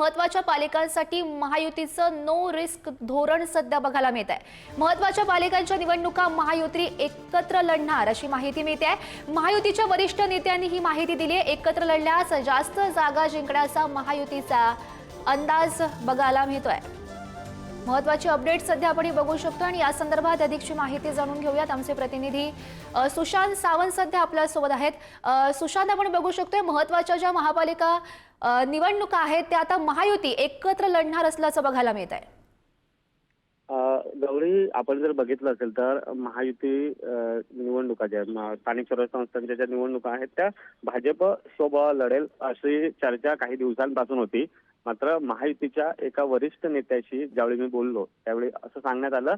महत्त्वाच्या पालिकांसाठी महायुतीचं no risk धोरण सध्या बघायला मिळत आहे। महत्त्वाच्या पालिकांच्या निवडणुका महायुती एकत्र लढणार अशी माहिती मिळते आहे। महायुतीच्या वरिष्ठ नेत्यांनी ही माहिती दिली आहे। एकत्र लढल्यास जास्त जागा जिंकण्याचा महायुतीचा अंदाज बघायला मिळतोय। महत्त्वाची अपडेट सध्या आपण बघू शकतो आणि या संदर्भात अधिकची माहिती जाणून घेऊयात। आमचे प्रतिनिधी सुशांत सावंत सध्या आपल्या सोबत आहेत। सुशांत, आपण बघू शकतोय महत्त्वाच्या ज्या महापालिका निवडणुका आहेत त्या आता महायुती एकत्र लढणार असल्याचं बघायला मिळत आहे। गौरी, आपण जर बघितलं असेल तर महायुती निवडणुका ज्या स्थानिक स्वराज्य संस्थांच्या ज्या निवडणुका आहेत त्या भाजप सोबत लढेल अशी चर्चा काही दिवसांपासून होती। मात्र महायुतीच्या एका वरिष्ठ नेत्याशी ज्यावेळी मी बोललो त्यावेळी असं सांगण्यात आलं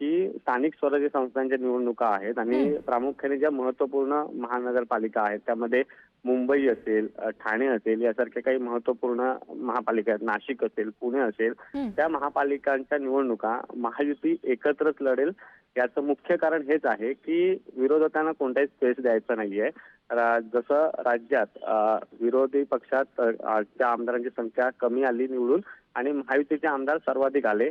की स्थानिक स्वराज्य संस्थांच्या निवडणुका आहेत आणि प्रामुख्याने ज्या महत्त्वपूर्ण महानगरपालिका आहेत त्यामध्ये मुंबई असेल, ठाणे असेल यासारख्या काही महत्त्वपूर्ण महापालिका आहेत, नाशिक असेल, पुणे असेल, त्या महापालिकांच्या निवडणुका महायुती एकत्रच लढेल। याचं मुख्य कारण हेच आहे की विरोधकांना कोणताही स्पेस द्यायचा नाहीये। जसं राज्यात विरोधी पक्षात आमदारांची संख्या कमी आली निवडून आणि महायुतीचे आमदार सर्वाधिक आले,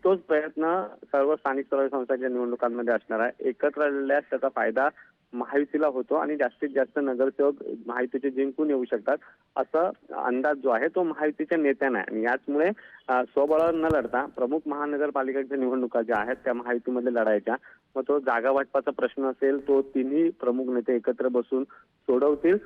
तोच प्रयत्न सर्व स्थानिक स्वराज्य संस्थांच्या निवडणुकांमध्ये असणार आहे। एकत्र लढल्यास त्याचा फायदा महायुतीला होतो आणि जास्तीत जास्त नगरसेवक महायुतीचे जिंकून येऊ शकतात असा अंदाज जो आहे तो महायुतीच्या नेत्यांना आहे। आणि याचमुळे स्वबळावर न लढता प्रमुख महानगरपालिकांच्या निवडणुका ज्या आहेत त्या महायुतीमध्ये लढायच्या। मग तो जागा वाटपाचा प्रश्न असेल तो तिन्ही प्रमुख नेते एकत्र बसून सोडवतील।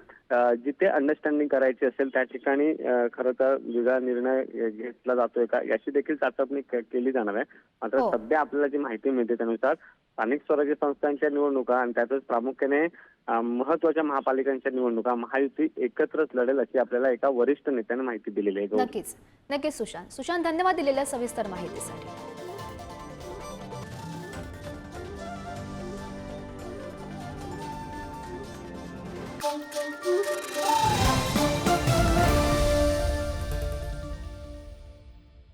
जिथे अंडरस्टँडिंग करायची असेल त्या ठिकाणी खरं तर वेगळा निर्णय घेतला जातोय का याची देखील चाचपणी केली जाणार आहे। मात्र सध्या आपल्याला जी माहिती मिळते त्यानुसार स्थानिक स्वराज्य संस्थांच्या निवडणुका आणि त्यातच प्रामुख्याने महत्त्वाच्या महापालिकांच्या निवडणुका महायुती एकत्रच लढेल अशी आपल्याला एका वरिष्ठ नेत्याने माहिती दिलेली आहे। नक्कीच सुशांत धन्यवाद दिलेल्या सविस्तर माहितीसाठी।